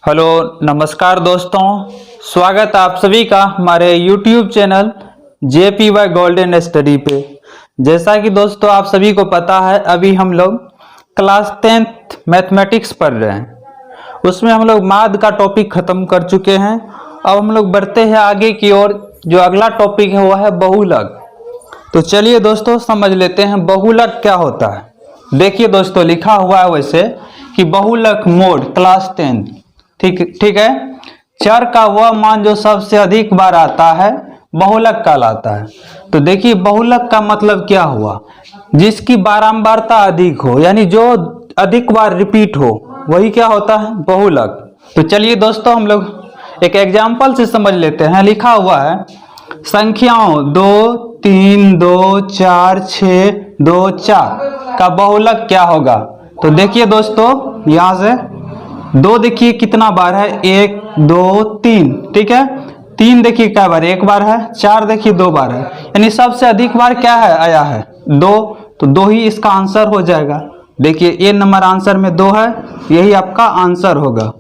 Hello नमस्कार दोस्तों, स्वागत आप सभी का हमारे YouTube channel JPY golden study पे। जैसा कि दोस्तों आप सभी को पता है, अभी हम लोग क्लास 10th मैथमेटिक्स पढ़ रहे हैं। उसमें हम लोग माद का टॉपिक खत्म कर चुके हैं। अब हम लोग बढ़ते हैं आगे की ओर। जो अगला टॉपिक है वो है बहुलक। तो चलिए दोस्तों समझ लेते हैं बहुलक क्या होता है। देखिए दोस्तों, लिखा हुआ है वैसे कि बहुलक मोड क्लास 10। ठीक है। चर का वह मान जो सबसे अधिक बार आता है बहुलक कहलाता है। तो देखिए बहुलक का मतलब क्या हुआ, जिसकी बारंबारता अधिक हो, यानी जो अधिक बार रिपीट हो वही क्या होता है बहुलक। तो चलिए दोस्तों हम लोग एक एग्जांपल से समझ लेते हैं। लिखा हुआ है संख्याओं 2 3 2 4 6 2 4 का बहुलक क्या होगा। तो देखिए दोस्तों यहां से 2 देखिए कितना बार है, 1 2 3। ठीक है। 3 देखिए क्या बार, एक बार है। 4 देखिए 2 बार है, यानी सबसे अधिक बार क्या है आया है 2। तो 2 ही इसका आंसर हो जाएगा। देखिए ए नंबर आंसर में 2 है, यही आपका आंसर होगा।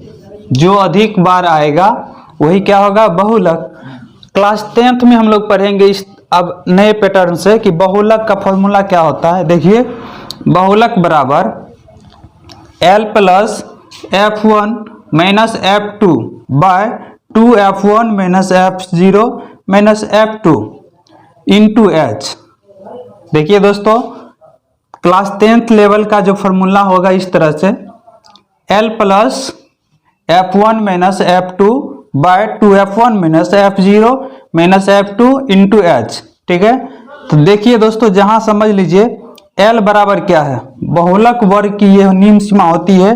जो अधिक बार आएगा वही क्या होगा बहुलक। क्लास 10th में हम लोग पढ़ेंगे इस अब नए पैटर्न से कि बहुलक का फॉर्मूला क्या होता है। देखिए बहुलक बराबर L plus F1 minus F2 by 2F1 minus F0 minus F2 into H। देखिए दोस्तों क्लास 10th लेवल का जो फॉर्मूला होगा इस तरह से L plus F1 minus F2 by 2F1 minus F0 minus F2 into H। ठीक है। तो देखिए दोस्तों जहां समझ लीजिए L बराबर क्या है, बहुलक वर्ग की ये निम्न सीमा होती है,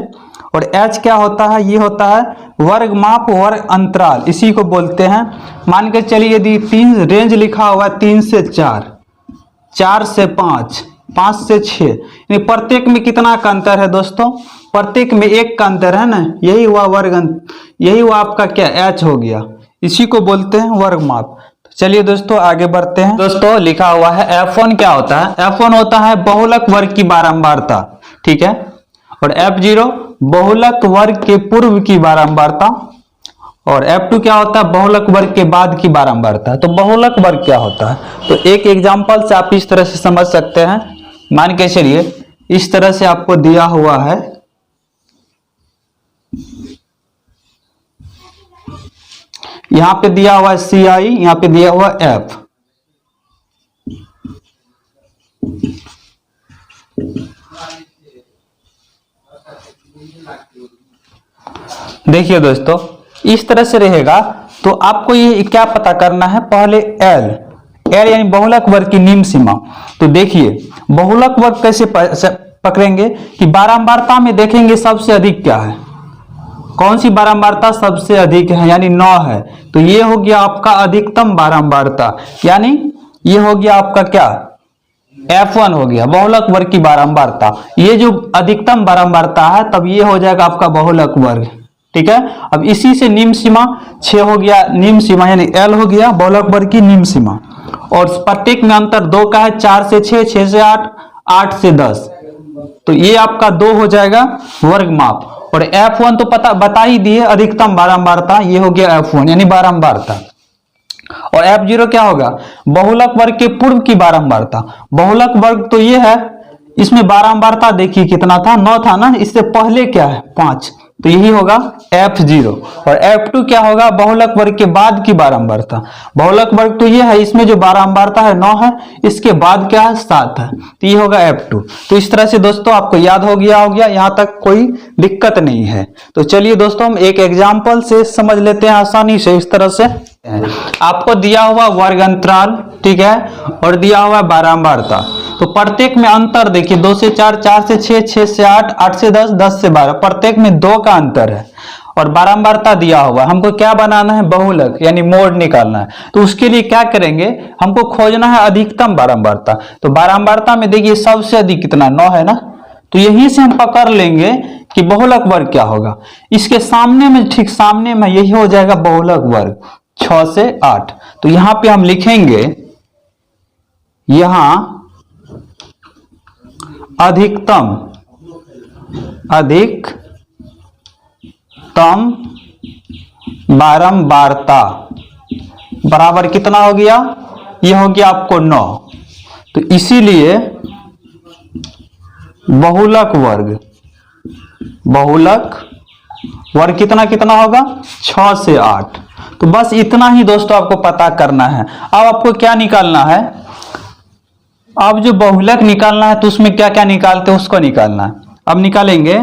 और H क्या होता है, ये होता है वर्ग माप वर्ग अंतराल, इसी को बोलते हैं। मान के चलिए यदि 3 रेंज लिखा हुआ है 3 से 4, 4 से 5, 5 से 6, यानी प्रत्येक में कितना का अंतर है दोस्तों, प्रत्येक में 1 का अंतर है ना, यही हुआ वर्ग यही हुआ आपका क्या H हो गया, इसी को बोलते हैं वर्ग माप। चलिए दोस्तों आगे बढ़ते हैं। दोस्तों लिखा हुआ है F1 क्या होता है, F1 होता है बहुलक वर्ग की बारंबारता। ठीक है। और F0 बहुलक वर्ग के पूर्व की बारंबारता, और F2 क्या होता है बहुलक वर्ग के बाद की बारंबारता। तो बहुलक वर्ग क्या होता है, तो एक एग्जांपल से आप इस तरह से समझ सकते हैं। मान के चलिए इस तरह से आपको दिया हुआ है, यहां पे दिया हुआ है CI, यहां पे दिया हुआ F। देखिए दोस्तों इस तरह से रहेगा। तो आपको ये क्या पता करना है, पहले L यानी बहुलक वर्ग की निम्न सीमा। तो देखिए बहुलक वर्ग कैसे पकड़ेंगे कि बारंबारता में देखेंगे सबसे अधिक क्या है, कौन सी बारंबारता सबसे अधिक है, यानी 9 है। तो ये हो गया आपका अधिकतम बारंबारता, यानी ये हो गया आपका क्या F1 हो गया बहुलक वर्ग की बारंबारता। ये जो अधिकतम बारंबारता है तब ये हो जाएगा आपका बहुलक वर्ग। ठीक है। अब इसी से निम्न सीमा 6 हो गया, निम्न सीमा यानी L हो गया बहुलक वर्ग की निम्न सीमा। और प्रत्येक में अंतर 2 का है, 4 से 6, 6 से 8, 8 से 10। तो ये आपका 2 हो जाएगा वर्ग माप। और F1 तो पता बता ही दिए अधिकतम बारंबारता, ये हो गया F1 यानी बारंबारता। और F0 क्या होगा बहुलक वर्ग के पूर्व की बारंबारता। बहुलक वर्ग तो ये है, इसमें बारंबारता देखिए कितना था, 9 था ना, इससे पहले क्या है 5, तो यही होगा F0। और F2 क्या होगा बहुलक वर्ग के बाद की बारंबारता। बहुलक वर्ग तो ये है, इसमें जो बारंबारता है 9 है, इसके बाद क्या है 7 है, तो ये होगा F2। तो इस तरह से दोस्तों आपको याद हो गया यहां तक कोई दिक्कत नहीं है। तो चलिए दोस्तों हम एक एग्जाम्पल से समझ लेते हैं आसानी से। इस तरह से आपको दिया हुआ वर्ग अंतराल, ठीक है, और दिया हुआ बारंबारता। तो प्रत्येक में अंतर देखिए 2 से 4, 4 से 6, 6 से 8, 8 से 10, 10 से 12, प्रत्येक में 2 का अंतर है। और बारंबारता दिया हुआ, हमको क्या बनाना है बहुलक यानी मोड निकालना है। तो उसके लिए क्या करेंगे, हमको खोजना है अधिकतम बारंबारता। तो बारंबारता में देखिए सबसे अधिक कितना 9 है ना, तो यहीं से हम पकड़ लेंगे कि बहुलक वर्ग क्या होगा। इसके सामने में, ठीक सामने में यही हो जाएगा बहुलक वर्ग 6 से 8। तो यहां पे हम लिखेंगे यहां अधिकतम बारंबारता बराबर कितना हो गया, ये हो गया आपको 9। तो इसीलिए बहुलक वर्ग कितना कितना होगा, 6 से 8। तो बस इतना ही दोस्तों आपको पता करना है। अब आपको क्या निकालना है, अब जो बहुलक निकालना है तो उसमें क्या क्या निकालते हैं उसको निकालना है। अब निकालेंगे।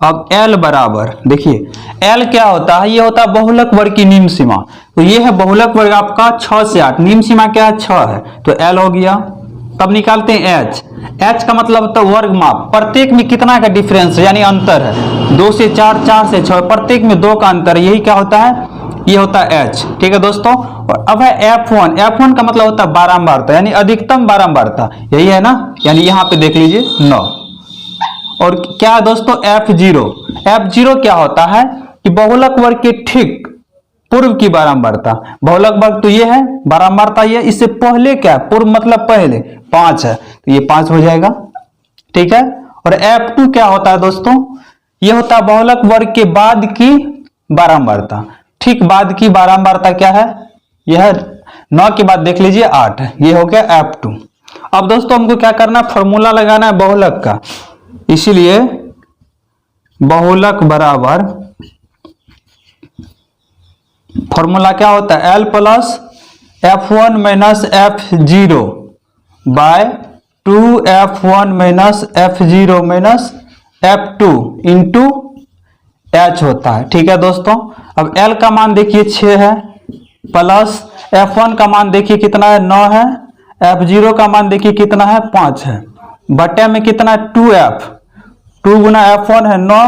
अब L बराबर, देखिए L क्या होता है, ये होता है बहुलक वर्ग की निम्न सीमा। तो ये है बहुलक वर्ग आपका 6 से 8, निम्न सीमा क्या है 6 है, तो L हो गया। तब निकालते हैं H का मतलब होता है वर्ग माप, प्रत्येक में कितना का डिफरेंस यानी अंतर है, 2 से 4, 4 से 6, प्रत्येक में 2 का अंतर है, यही क्या होता है, ये होता है H। ठीक है दोस्तों। और अब है F1 का मतलब होता है बारंबारता यानी अधिकतम बारंबारता, यही है ना, यानी यहाँ पे देख लीजिए 9। और क्या है दोस्तों F0 क्या होता है कि बहुलक वर्ग के ठीक पूर्व की बारंबारता। बहुलक वर्ग तो ये है, बारंबारता ये, इससे पहले क्या है, पूर्व मतलब पहले 5 है, तो ये 5 हो जाएगा। ठीक है। और F2 क्या होता है दोस्तों, ये होता है बहुलक वर्ग के बाद की बारंबारता, ठीक बाद की बारंबारता क्या है, यह 9 के बाद देख लीजिए 8 है, ये हो गया F2। अब दोस्तों हमको क्या करना है, फॉर्मूला लगाना है बहुलक का, इसीलिए बहुलक बराबर फॉर्मूला क्या होता है, L plus F1 minus F0 by 2F1 minus F0 minus F2 into H होता है। ठीक है दोस्तों। अब L का मान देखिए 6 है, प्लस F1 का मान देखिए कितना है 9 है, F0 का मान देखिए कितना है 5 है, बटे में कितना है 2F, 2 गुना F1 है 9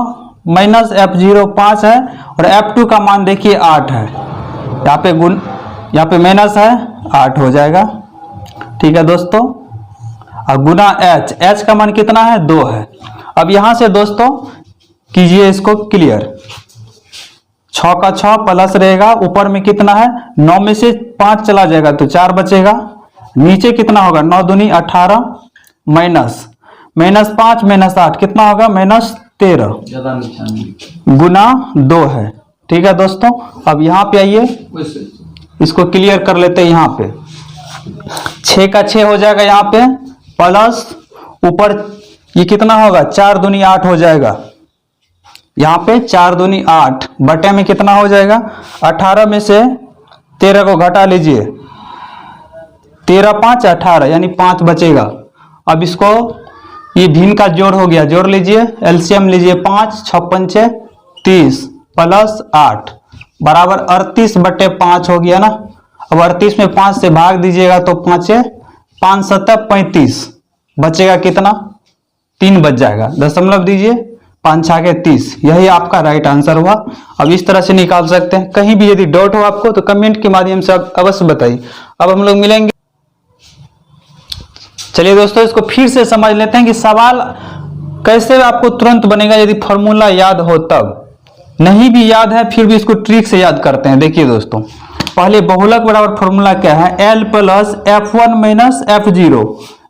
माइनस F0 5 है, और F2 का मान देखिए 8 है, यहाँ पे माइनस है 8 हो जाएगा। ठीक है दोस्तों। और गुना H का मान कितना है 2 है। अब यहां से दोस्तों कीजिए इसको क्लियर, 6 का 6 प्लस रहेगा, ऊपर में कितना है 9 में से 5 चला जाएगा तो 4 बचेगा, नीचे कितना होगा 9 दूनी 18 माइनस 5 माइनस 8 कितना होगा -13 गुना 2 है। ठीक है दोस्तों। अब यहाँ पे आइए इसको क्लियर कर लेते हैं। यहाँ पे 6 का 6 हो जाएगा, यहाँ पे प्लस ऊपर ये कितना होगा 4 दूनी 8 हो जाएगा, यहाँ पे 4 दूनी 8 बटे में कितना हो जाएगा 18 में से 13 को घटा लीजिए, 13 5 18 यानी 5 बचेगा। अब इसको ये भिन्न का जोड़ हो गया, जोड़ लीजिए, एलसीएम लीजिए 5 6 पंचे 30 प्लस 8 बराबर 38 बटे 5 हो गया ना। अब 38 में 5 से भाग दीजिएगा तो 5 5 7 35 बचेगा कितना 3 बच जाएगा, दशमलव दीजिए 5 6 के 30, यही आपका राइट आंसर हुआ। अब इस तरह से निकाल सकते हैं। कहीं भी यदि डाउट हो आपको तो कमेंट के माध्यम से आप अवश्य बताइए। अब हम लोग मिलेंगे। चलिए दोस्तों इसको फिर से समझ लेते हैं कि सवाल कैसे आपको तुरंत बनेगा यदि फॉर्मूला याद हो तब, नहीं भी याद है फिर भी इसको ट्रिक से याद करते हैं। देखिए दोस्तों पहले बहुलक बराबर फॉर्मूला क्या है, L plus F1 minus F0,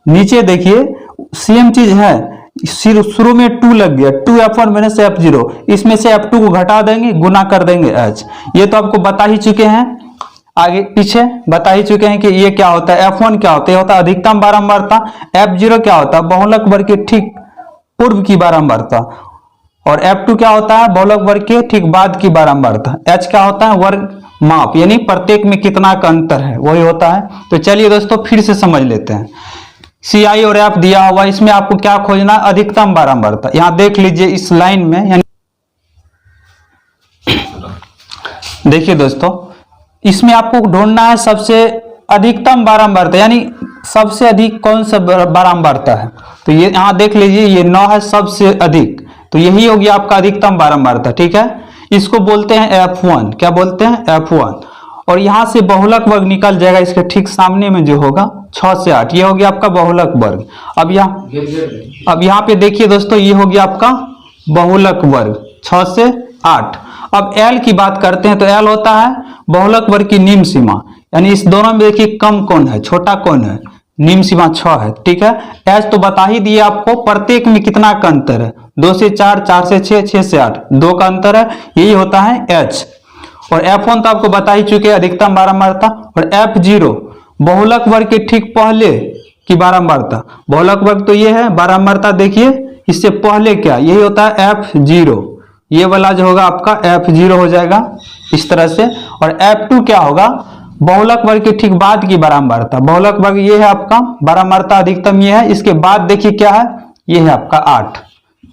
नीचे देखिए सेम चीज है, शुरू में 2 लग गया, 2F1 माइनस F0, इसमें से F2 को घटा देंगे गुना कर देंगे H। ये तो आपको बता ही चुके हैं, आगे पीछे बता ही चुके हैं कि ये क्या होता है, F1 क्या होता है, होता है अधिकतम बारंबारता, F0 क्या होता है बहुलक वर्ग के ठीक पूर्व की बारंबारता, और F2 क्या होता है बहुलक वर्ग के ठीक बाद की बारंबारता, H क्या होता है वर्ग माप यानी प्रत्येक में कितना का अंतर है वही होता है। तो चलिए दोस्तों फिर से समझ लेते हैं। CI और F दिया हुआ, इसमें आपको क्या खोजना है अधिकतम बारंबारता। यहां देख लीजिए इस लाइन में, यानी देखिए दोस्तों इसमें आपको ढूंढना है सबसे अधिकतम बारंबारता यानी सबसे अधिक कौन सा बारंबारता है। तो ये यहां देख लीजिए ये 9 है सबसे अधिक, तो यही होगी आपका अधिकतम बारंबारता। ठीक है, इसको बोलते हैं F1, क्या बोलते हैं F1। और यहां से बहुलक वर्ग निकल जाएगा, इसके ठीक सामने में जो होगा 6 से 8, ये हो गया आपका बहुलक वर्ग। अब यहाँ पे देखिए दोस्तों ये हो गया आपका बहुलक वर्ग 6 से 8। अब L की बात करते हैं तो L होता है बहुलक वर्ग की निम्न सीमा, यानी इस दोनों में देखिए कम कौन है छोटा कौन है, निम्न सीमा 6 है, ठीक है। एच तो बता ही दिए आपको, प्रत्येक में कितना का अंतर है, 2 से 4, 4 से 6, 6 से 8, 2 का अंतर है, यही होता है एच। और F1 तो आपको बता ही चुके हैं, अधिकतम बारंबारता। और F0 बहुलक वर्ग के ठीक पहले की बारंबारता, बहुलक वर्ग तो ये है, बारंबारता देखिए इससे पहले क्या, यही होता है F0, ये वाला जो होगा आपका F0 हो जाएगा इस तरह से। और F2 क्या होगा, बहुलक वर्ग के ठीक बाद की बारंबारता, बहुलक वर्ग ये है आपका, बारंबारता अधिकतम ये है, इसके बाद देखिए क्या है, ये है आपका 8,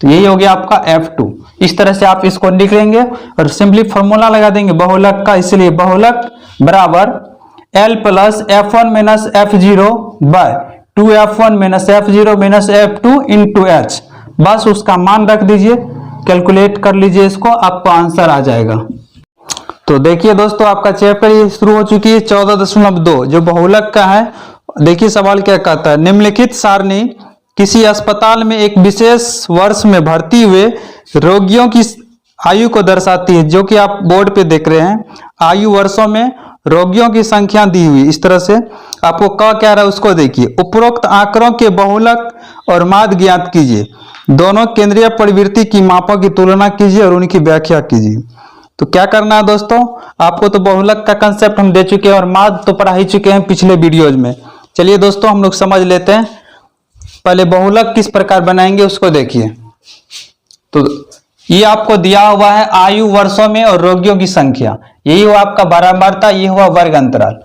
तो यही हो गया आपका F2। इस तरह से आप इसको लिखेंगे और सिंपली फॉर्मूला लगा देंगे बहुलक का, इसलिए बहुलक बराबर L plus F1 minus F0 by 2F1 minus F0 minus F2 into H। बस उसका मान रख दीजिए, कैलकुलेट कर लीजिए इसको, आपको आंसर आ जाएगा। तो देखिए दोस्तों, आपका चैप्टर ये शुरू हो चुकी है 14.2 जो बहुलक का है। देखिए सवाल क्या कहता है, निम्नलिखित सारणी किसी अस्पताल में एक विशेष वर्ष में भर्ती हुए रोगियों की आयु को दर्शाती है, जो कि आप बोर्ड पे देख रहे हैं। आयु वर्षों में रोगियों की संख्या दी हुई, इस तरह से आपको क्या कह रहा है उसको देखिए। उपरोक्त आंकड़ों के बहुलक और माध्य ज्ञात कीजिए, दोनों केंद्रीय प्रवृत्ति की मापों की तुलना कीजिए और उनकी व्याख्या कीजिए। तो क्या करना है दोस्तों, आपको तो बहुलक का कंसेप्ट हम दे चुके हैं और माध्य तो पढ़ा ही चुके हैं पिछले वीडियोज में। चलिए दोस्तों हम लोग समझ लेते हैं, पहले बहुलक किस प्रकार बनाएंगे उसको देखिए। तो ये आपको दिया हुआ है आयु वर्षों में और रोगियों की संख्या, यही हुआ आपका बारंबारता, ये हुआ वर्ग अंतराल।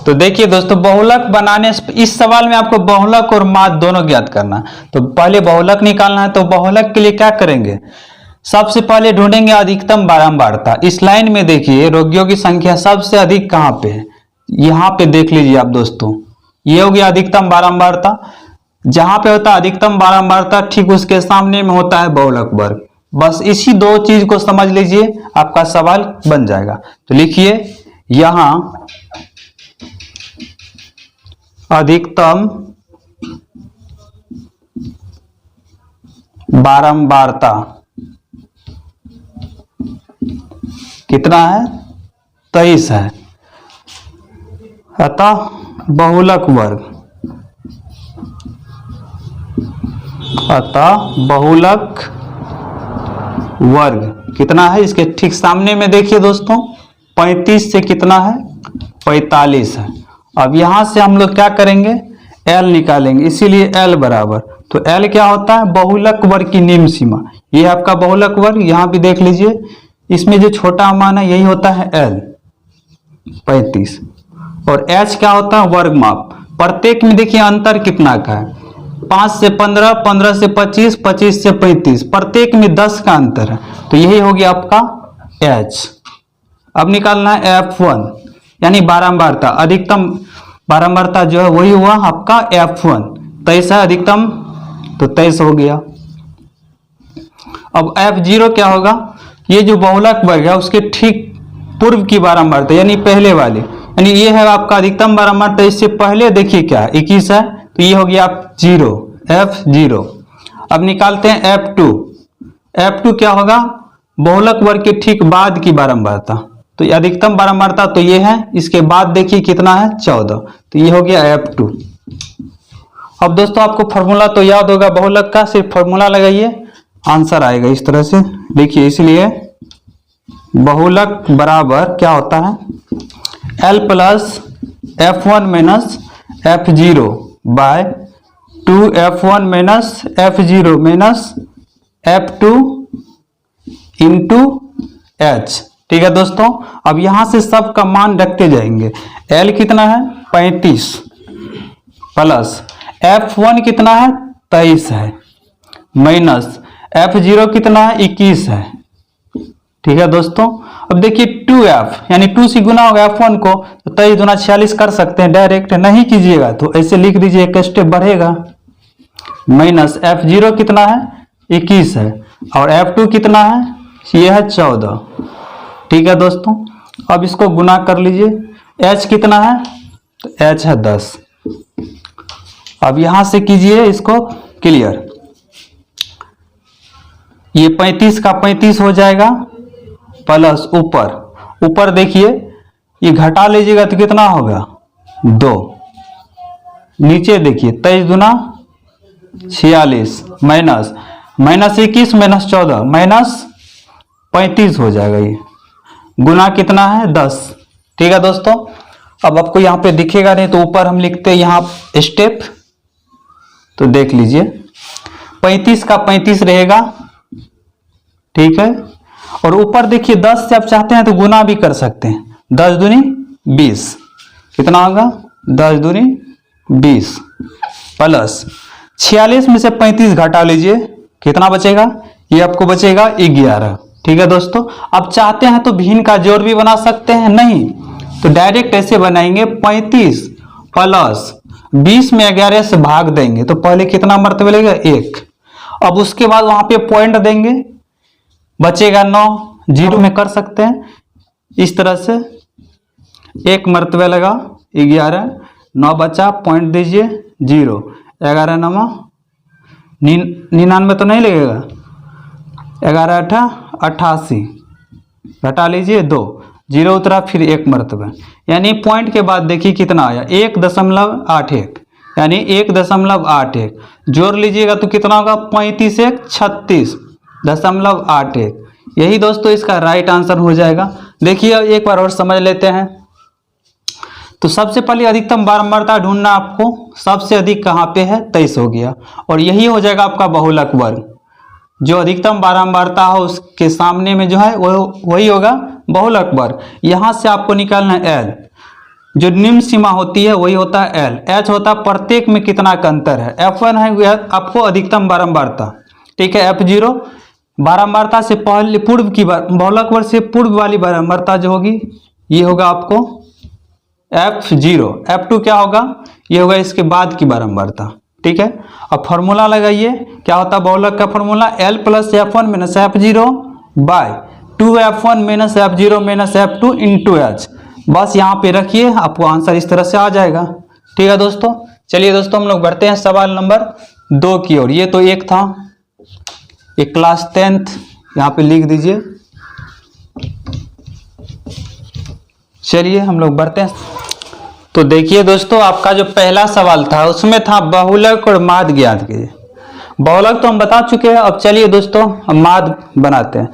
तो देखिए दोस्तों, बहुलक बनाने इस सवाल में आपको बहुलक और माध्य दोनों ज्ञात करना है। तो पहले बहुलक निकालना है, तो बहुलक के लिए क्या करेंगे, सबसे पहले ढूंढेंगे अधिकतम बारंबारता। इस लाइन में देखिए रोगियों की संख्या सबसे अधिक कहां पे है, यहां पे देख लीजिए आप दोस्तों, ये हो गया अधिकतम बारंबारता। जहां पे होता है अधिकतम बारंबारता ठीक उसके सामने में होता है बहुलक वर्ग। बस इसी दो चीज को समझ लीजिए, आपका सवाल बन जाएगा। तो लिखिए यहां अधिकतम बारंबारता कितना है, 23 है, अतः बहुलक वर्ग, अतः बहुलक वर्ग कितना है, इसके ठीक सामने में देखिए दोस्तों 35 से कितना है, 45 है। अब यहां से हम लोग क्या करेंगे, L निकालेंगे, इसीलिए L बराबर, तो L क्या होता है, बहुलक वर्ग की निम्न सीमा, ये आपका बहुलक वर्ग, यहां भी देख लीजिए, इसमें जो छोटा मान है यही होता है L 35। और H क्या होता है, वर्ग माप। प्रत्येक में देखिए अंतर कितना का है, 5 से 15, 15 से 25, 25 से 35, प्रत्येक में 10 का अंतर है, तो यही हो गया आपका H। अब निकालना है F1 यानी बारंबारता, अधिकतम बारंबारता जो है वही हुआ आपका F1, 23 है अधिकतम, तो 23 हो गया। अब F0 क्या होगा, ये जो बहुलक वर्ग है उसके ठीक पूर्व की बारंबारता यानी पहले वाली, यानी ये है आपका अधिकतम बारंबारता, इससे पहले देखिए क्या 21 है, तो ये हो गया आप 0, F0। अब निकालते हैं F2। F2 क्या होगा, बहुलक वर्ग के ठीक बाद की बारंबारता, तो ये अधिकतम बारंबारता तो ये है, इसके बाद देखिए कितना है 14, तो ये हो गया F2। अब दोस्तों आपको फॉर्मूला तो याद होगा बहुलक का, सिर्फ फॉर्मूला लगाइए आंसर आएगा इस तरह से। देखिए इसलिए बहुलक बराबर क्या होता है, L plus F1 minus F0 by 2F1 minus F0 minus F2 into H। ठीक है दोस्तों, अब यहां से सब का मान रखते जाएंगे। L कितना है 35 प्लस F1 कितना है 23 है, माइनस F0 कितना है 21 है। ठीक है दोस्तों, अब देखिए 2F यानी 2 से गुना होगा F1 को, तो 23 दूना 46 कर सकते हैं डायरेक्ट, नहीं कीजिएगा तो ऐसे लिख दीजिए, एक स्टेप बढ़ेगा, माइनस F0 कितना है 21 है और F2 कितना है, ये है 14। ठीक है दोस्तों, अब इसको गुना कर लीजिए, H कितना है, तो H है 10। अब यहां से कीजिए इसको क्लियर, ये 35 का 35 हो जाएगा, प्लस ऊपर देखिए ये घटा लीजिएगा तो कितना होगा 2, नीचे देखिए 23 दूना 46 माइनस 21 माइनस 14 माइनस 35 हो जाएगा ये, गुना कितना है 10। ठीक है दोस्तों, अब आपको यहाँ पे दिखेगा नहीं तो ऊपर हम लिखते हैं यहाँ स्टेप, तो देख लीजिए 35 का 35 रहेगा। ठीक है, और ऊपर देखिए 10 से आप चाहते हैं तो गुना भी कर सकते हैं, 10 दूनी 20, कितना होगा 10 दूनी 20 प्लस 46 में से 35 घटा लीजिए, कितना बचेगा, ये आपको बचेगा 11। ठीक है दोस्तों, अब चाहते हैं तो भिन्न का जोड़ भी बना सकते हैं, नहीं तो डायरेक्ट ऐसे बनाएंगे 35 प्लस 20 में 11 से भाग देंगे तो पहले कितना मर्तबा लगेगा 1। अब उसके बाद वहां पे पॉइंट देंगे, बचेगा 9, जीरो में कर सकते हैं इस तरह से, 1 मर्तबा लगा 11, 9 बचा, पॉइंट दीजिए 0, 11 9 99 तो नहीं लगेगा, 11 8 88, घटा लीजिए 2, 0 उतरा, फिर 1 मर्तबा, यानी पॉइंट के बाद देखिए कितना आया 1.81, यानी 1.81 जोड़ लीजिएगा तो कितना होगा 35 1 36.81। यही दोस्तों इसका राइट आंसर हो जाएगा। देखिए एक बार और समझ लेते हैं। तो सबसे पहले अधिकतम बारंबारता ढूंढना, आपको सबसे अधिक कहाँ पे है 23 हो गया, और यही हो जाएगा आपका बहुलक वर्ग। जो अधिकतम बारंबारता हो उसके सामने में जो है वो वही होगा बहुलक वर्ग। यहाँ से आपको निकालना है एल, जो निम्न सीमा होती है वही होता है एल, एच होता है प्रत्येक में कितना का अंतर है, F1 है आपको अधिकतम बारंबारता। ठीक है, F0 बारंबारता से पहले पूर्व की बहुलक वर्ग से पूर्व वाली बारंबारता जो होगी ये होगा आपको F0, F2 क्या होगा, ये होगा इसके बाद की बारंबारता। ठीक है, अब फॉर्मूला लगाइए, क्या होता है बहुलक का formula, L plus F1 minus F0 by 2F1 minus F0 minus F2 into H। बस यहाँ पे रखिए, आपको आंसर इस तरह से आ जाएगा। ठीक है दोस्तों, चलिए दोस्तों हम लोग बढ़ते हैं सवाल नंबर 2 की ओर। ये तो एक था, एक क्लास 10th यहाँ पे लिख दीजिए। चलिए हम लोग बढ़ते हैं। तो देखिए दोस्तों, आपका जो पहला सवाल था उसमें था बहुलक और माद ज्ञात कीजिए। बहुलक तो हम बता चुके हैं, अब चलिए दोस्तों हम माद बनाते हैं।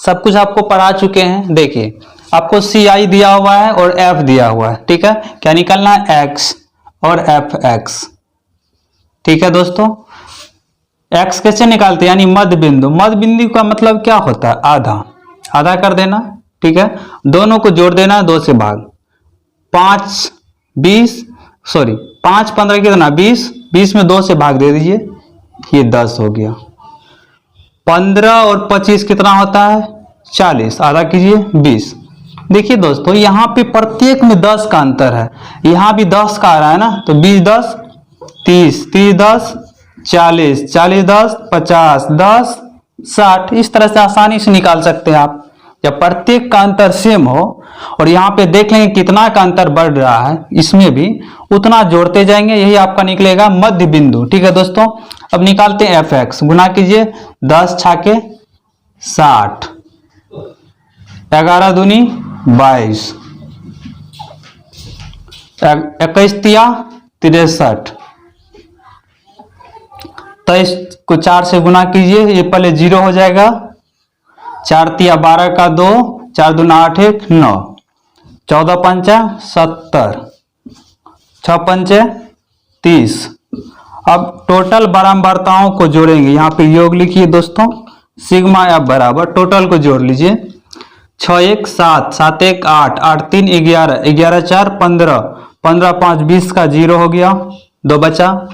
सब कुछ आपको पढ़ा चुके हैं। देखिए आपको CI दिया हुआ है और F दिया हुआ है। ठीक है, क्या निकालना है X और FX। ठीक है दोस्तों, X कैसे निकालते हैं, यानी मध्य बिंदु। मध्य बिंदु का मतलब क्या होता है, आधा, आधा कर देना। ठीक है, दोनों को जोड़ देना 2 से भाग, 5 15 कितना 20 में 2 से भाग दे दीजिए, ये 10 हो गया। 15 और 25 कितना होता है 40, आधा कीजिए 20। देखिए दोस्तों यहाँ पे प्रत्येक में 10 का अंतर है, यहाँ भी 10 का आ रहा है ना, तो 20 10 30 30 10 40 40 10 50 10 60, इस तरह से आसानी से निकाल सकते हैं आप। जब प्रत्येक का अंतर सेम हो और यहाँ पे देख लेंगे कितना का अंतर बढ़ रहा है, इसमें भी उतना जोड़ते जाएंगे, यही आपका निकलेगा मध्य बिंदु। ठीक है दोस्तों, अब निकालते हैं FX, गुना कीजिए 10 छाके 60, 11 दूनी 22, 21 तिया 63, 23 को 4 से गुना कीजिए, ये पहले 0 हो जाएगा, 4 तिया 12 का 2, 4 दूना 8 1 9, 14 पंचा 70, 6 पंचे 30। अब टोटल बारंबारताओं को जोड़ेंगे, यहाँ पे योग लिखिए दोस्तों, सिग्मा F बराबर टोटल को जोड़ लीजिए, 6 1 7 7 1 8 8 3 11 11 4 15 15 5 20 का 0 हो गया, 2 बचा,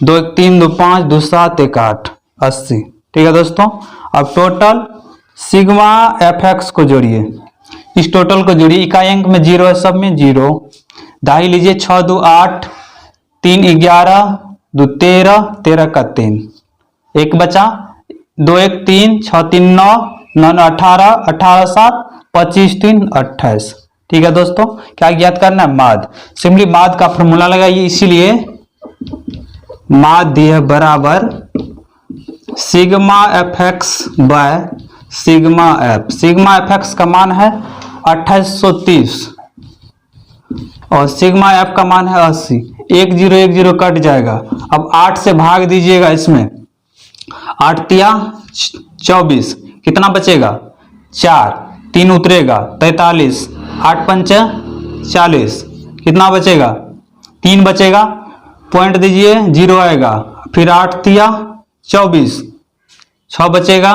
2 1 3 2 5 2 7 1 8 80। ठीक है दोस्तों, अब टोटल सिग्मा FX को जोड़िए, इस टोटल को जोड़िए, इकाई अंक में 0 है, सब में 0, दाई लीजिए, 6 2 8 3 11 2 13 13 का 3, 1 बचा, 2 1 3 6 3 9 9 18 18 7 25 3 28। ठीक है दोस्तों, क्या ज्ञात करना है माद। सिंपली माद का फॉर्मूला लगाइए, इसीलिए माध्य बराबर sigma FX by sigma F। Sigma FX का मान है 2830 और सिग्मा F का मान है 80। 1010 कट जाएगा। अब 8 से भाग दीजिएगा इसमें, 8 तिया 24, कितना बचेगा 4, 3 उतरेगा 43, 8 पंचे 40, कितना बचेगा 3 बचेगा, पॉइंट दीजिए 0 आएगा। फिर 8 तिया 24, 6 बचेगा,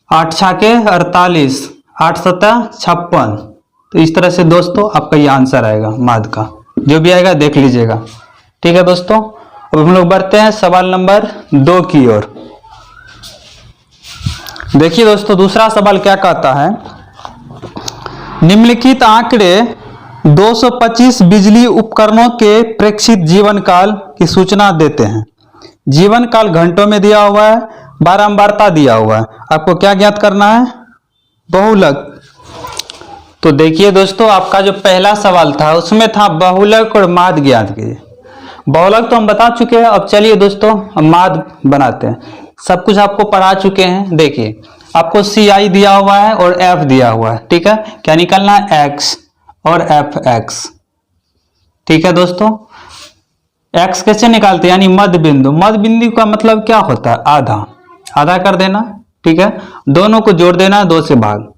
8 छाके 48, 8 सत्ता 56। तो इस तरह से दोस्तों आपका ये आंसर आएगा माद का, जो भी आएगा देख लीजिएगा। ठीक है दोस्तों, अब हम लोग बढ़ते हैं सवाल नंबर 2 की ओर। देखिए दोस्तों, दूसरा सवाल क्या कहता है, निम्नलिखित आंकड़े 225 बिजली उपकरणों के प्रेक्षित जीवन काल की सूचना देते हैं। जीवन काल घंटों में दिया हुआ है, बारंबारता दिया हुआ है। आपको क्या ज्ञात करना है, बहुलक। तो देखिए दोस्तों, आपका जो पहला सवाल था उसमें था बहुलक और माद ज्ञात कीजिए। बहुलक तो हम बता चुके हैं, अब चलिए दोस्तों हम माद बनाते हैं। सब कुछ आपको पढ़ा चुके हैं। देखिए आपको CI दिया हुआ है और F दिया हुआ है, ठीक है। क्या निकलना है, X और FX। ठीक है दोस्तों, X कैसे निकालते हैं, यानी मध्य बिंदु। मध्य बिंदु का मतलब क्या होता है, आधा, आधा कर देना, ठीक है। दोनों को जोड़ देना 2 से भाग,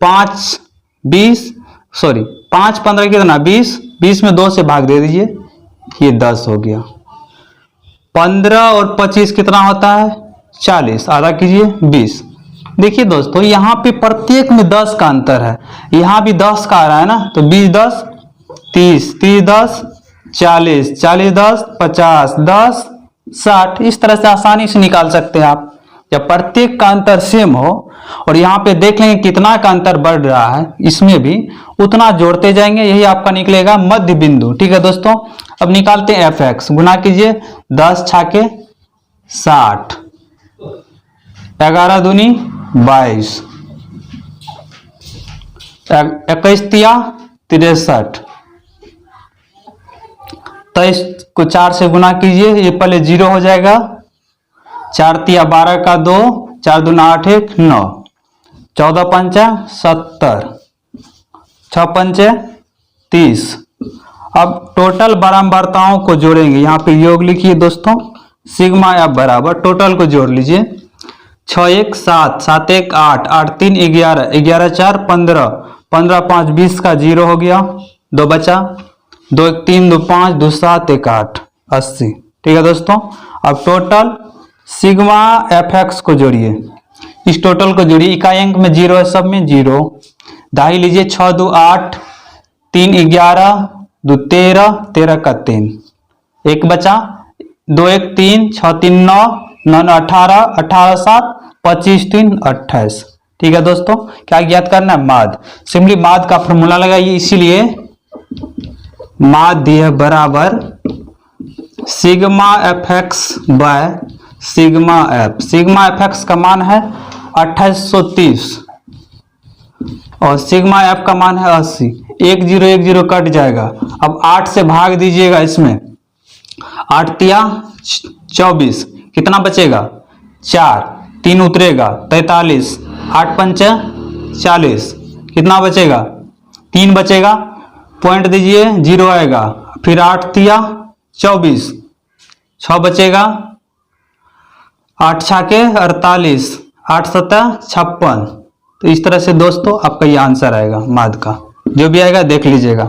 5 15 कितना 20, 20 में 2 से भाग दे दीजिए, ये 10 हो गया। 15 और 25 कितना होता है 40, आधा कीजिए 20। देखिए दोस्तों, यहाँ पे प्रत्येक में 10 का अंतर है, यहाँ भी 10 का आ रहा है ना, तो 20 10 30, 30 10 40, 40 10 50, 10 60। इस तरह से आसानी से निकाल सकते हैं आप, जब प्रत्येक का अंतर सेम हो। और यहाँ पे देख लेंगे कितना का अंतर बढ़ रहा है, इसमें भी उतना जोड़ते जाएंगे, यही आपका निकलेगा मध्य बिंदु। ठीक है दोस्तों, अब निकालते हैं FX। गुना कीजिए 10 छाके 60, 11 दूनी 22, 21 तिया 63, 23 को 4 से गुना कीजिए, ये पहले 0 हो जाएगा। 4 तिया 12 का 2, 4 दूना 8 1 9, 14 पंचा 70, 6 पंचे 30। अब टोटल बारंबारताओं को जोड़ेंगे, यहाँ पे योग लिखिए दोस्तों, सिग्मा F बराबर टोटल को जोड़ लीजिए। 6 1 7, 7 1 8, 8 3 11, 11 4 15, 15 5 20 का 0 हो गया, 2 बचा, 2 1 3 2 5 2 7 1 8 80। ठीक है दोस्तों, अब टोटल सिग्मा FX को जोड़िए, इस टोटल को जोड़िए। इकाई अंक में 0 है, सब में 0। दाही लीजिए, 6 2 8, 3 11, 2 13, 13 का 3, 1 बचा, 2 1 3, 6 3 9, 9 18, 18 7 25 3 28। ठीक है दोस्तों, क्या ज्ञात करना है, माद। सिंपली माद का फॉर्मूला लगाइए, इसीलिए माद है बराबर sigma FX by sigma F। Sigma FX का मान है 2830 और सिग्मा F का मान है 80। 1010 कट जाएगा। अब 8 से भाग दीजिएगा इसमें, 8 तिया 24, कितना बचेगा 4, 3 उतरेगा 43, 8 पंचे 40, कितना बचेगा 3 बचेगा, पॉइंट दीजिए 0 आएगा। फिर 8 तिया 24, 6 बचेगा, 8 छाके 48, 8 सत्ता 56। तो इस तरह से दोस्तों आपका ये आंसर आएगा माद का, जो भी आएगा देख लीजिएगा।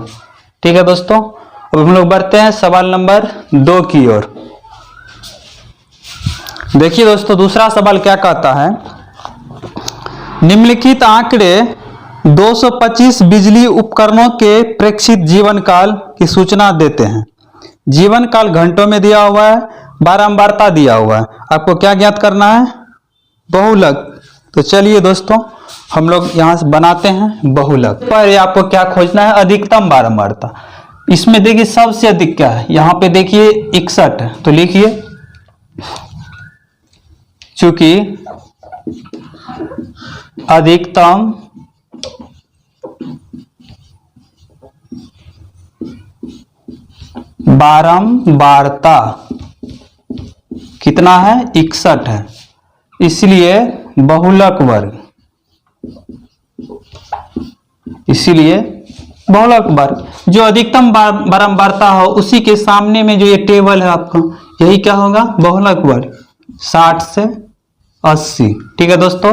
ठीक है दोस्तों, अब हम लोग बढ़ते हैं सवाल नंबर 2 की ओर। देखिए दोस्तों, दूसरा सवाल क्या कहता है, निम्नलिखित आंकड़े 225 बिजली उपकरणों के प्रेक्षित जीवन काल की सूचना देते हैं। जीवन काल घंटों में दिया हुआ है, बारंबारता दिया हुआ है। आपको क्या ज्ञात करना है, बहुलक। तो चलिए दोस्तों हम लोग यहां से बनाते हैं बहुलक। पर आपको क्या खोजना है, अधिकतम बारंबारता। इसमें देखिए सबसे अधिक क्या है, यहां पे देखिए 61 है, तो लिखिए चूंकि अधिकतम बारंबारता कितना है 61 है, इसलिए बहुलक वर्ग, इसीलिए बहुलक वर्ग जो अधिकतम बारंबारता हो उसी के सामने में जो ये टेबल है आपका, यही क्या होगा, बहुलक वर्ग 60 से 80। ठीक है दोस्तों,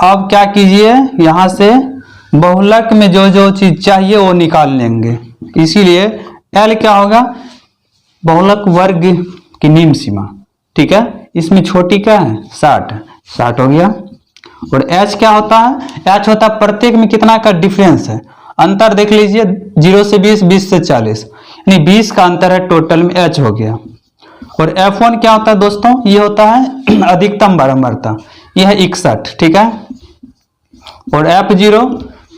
अब क्या कीजिए, यहां से बहुलक में जो जो चीज चाहिए वो निकाल लेंगे। इसीलिए L क्या होगा, बहुलक वर्ग की निम्न सीमा। ठीक है, इसमें छोटी क्या है, 60 हो गया। और H क्या होता है, H होता है प्रत्येक में कितना का डिफरेंस है, अंतर देख लीजिए 0 से 20, 20 से 40, यानी 20 का अंतर है टोटल में, H हो गया। और F1 क्या होता है दोस्तों, ये होता है अधिकतम बारंबारता, यह है 61। ठीक है, और F0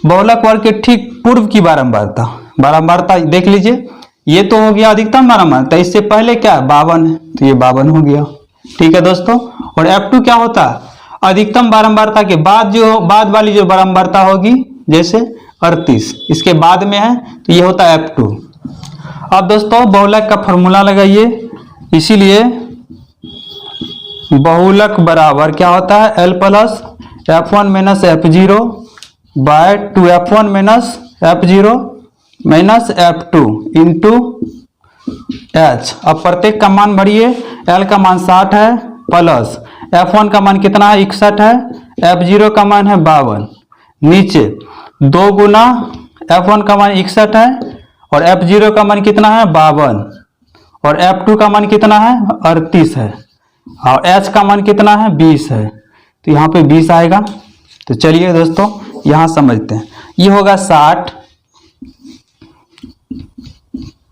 बहुलक वर्ग के ठीक पूर्व की बारंबारता देख लीजिए, ये तो हो गया अधिकतम बारंबारता, इससे पहले क्या 52 है तो ये 52 हो गया। ठीक है दोस्तों, और F2 क्या होता है, अधिकतम बारंबारता के बाद वाली जो बारंबारता होगी, जैसे 38 इसके बाद में है तो ये होता है F2। अब दोस्तों बहुलक का फॉर्मूला लगाइए, इसीलिए बहुलक बराबर क्या होता है, L plus F1 minus F0 by 2F1 minus F0 minus F2 into H। अब प्रत्येक का मान भरिए, L का मान 60 है प्लस F1 का मान कितना है, 61 है, F0 का मान है 52, नीचे 2 गुना F1 का मान 61 है और F0 का मान कितना है 52 और F2 का मान कितना है 38 है और H का मान कितना है 20 है, तो यहाँ पे 20 आएगा। तो चलिए दोस्तों यहाँ समझते हैं, ये होगा 60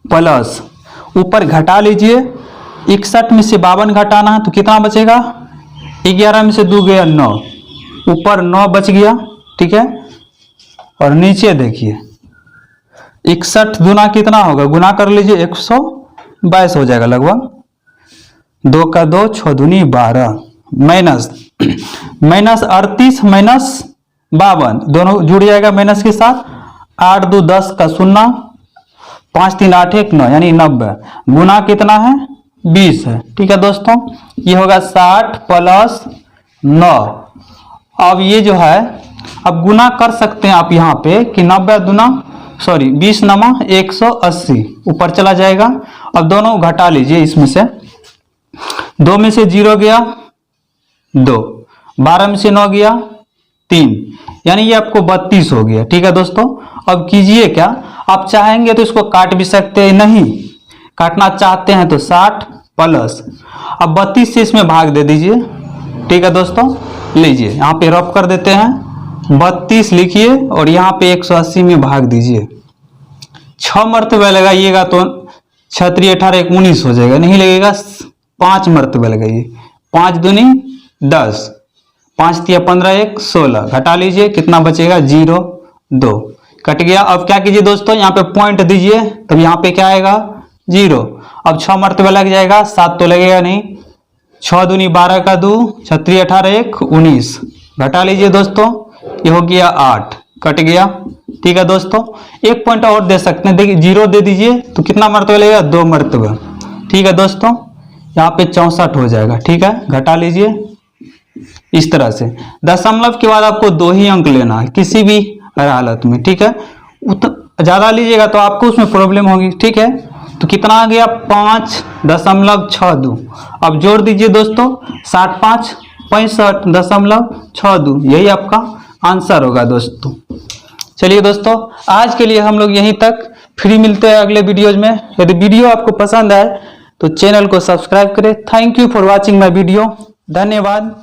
प्लस ऊपर घटा लीजिए, 61 में से 52 घटाना है तो कितना बचेगा, 11 में से 2 गया 9, ऊपर 9 बच गया। ठीक है, और नीचे देखिए 61 गुना कितना होगा, गुना कर लीजिए 122 हो जाएगा लगभग, 2 का 2 6 दूनी 12 माइनस 38 माइनस 52 दोनों जुड़ जाएगा माइनस के साथ, 8 2 10 का 0, 5 3 8 1 9 यानी 90, गुना कितना है 20 है। ठीक है दोस्तों, ये होगा 60 प्लस 9। अब ये जो है, अब गुना कर सकते हैं आप यहाँ पे कि 20 नमा 180 ऊपर चला जाएगा। अब दोनों घटा लीजिए, इसमें से 2 में से 0 गया 2, 12 में से 9 गया 3, यानी ये आपको 32 हो गया। ठीक है दोस्तों, अब कीजिए क्या, आप चाहेंगे तो इसको काट भी सकते हैं, नहीं काटना चाहते हैं तो 60 प्लस अब 32 से इसमें भाग दे दीजिए। ठीक है दोस्तों, लीजिए यहाँ पे रफ कर देते हैं, 32 लिखिए और यहाँ पे 180 में भाग दीजिए। 6 मरतबे लगाइएगा तो 6 3 18 1 19 हो जाएगा, नहीं लगेगा 5 मरतबे लगाइए, 5 दूनी 10, 5 तिया 15 1 16, घटा लीजिए कितना बचेगा 0 2, कट गया। अब क्या कीजिए दोस्तों, यहाँ पे पॉइंट दीजिए, तब यहाँ पे क्या आएगा 0। अब 6 मरतबे लग जाएगा, 7 तो लगेगा नहीं, 6 दूनी 12 का 2, 6 3 18 1 19, घटा लीजिए दोस्तों, ये हो गया 8, कट गया। ठीक है दोस्तों, एक पॉइंट और दे सकते हैं, देखिए 0 दे दीजिए तो कितना मरतबा लगेगा 2 मरतबा। ठीक है दोस्तों, यहाँ पे 64 हो जाएगा। ठीक है, घटा लीजिए इस तरह से। दशमलव के बाद आपको 2 ही अंक लेना है किसी भी हालत में। ठीक है, ज्यादा लीजिएगा तो आपको उसमें प्रॉब्लम होगी। ठीक है, तो कितना आ गया 5.62। अब जोड़ दीजिए दोस्तों, 60 5 65.62, यही आपका आंसर होगा दोस्तों। चलिए दोस्तों, आज के लिए हम लोग यहीं तक, फिर मिलते हैं अगले वीडियोज में। यदि वीडियो आपको पसंद आए तो चैनल को सब्सक्राइब करें। Thank you for watching my video, धन्यवाद।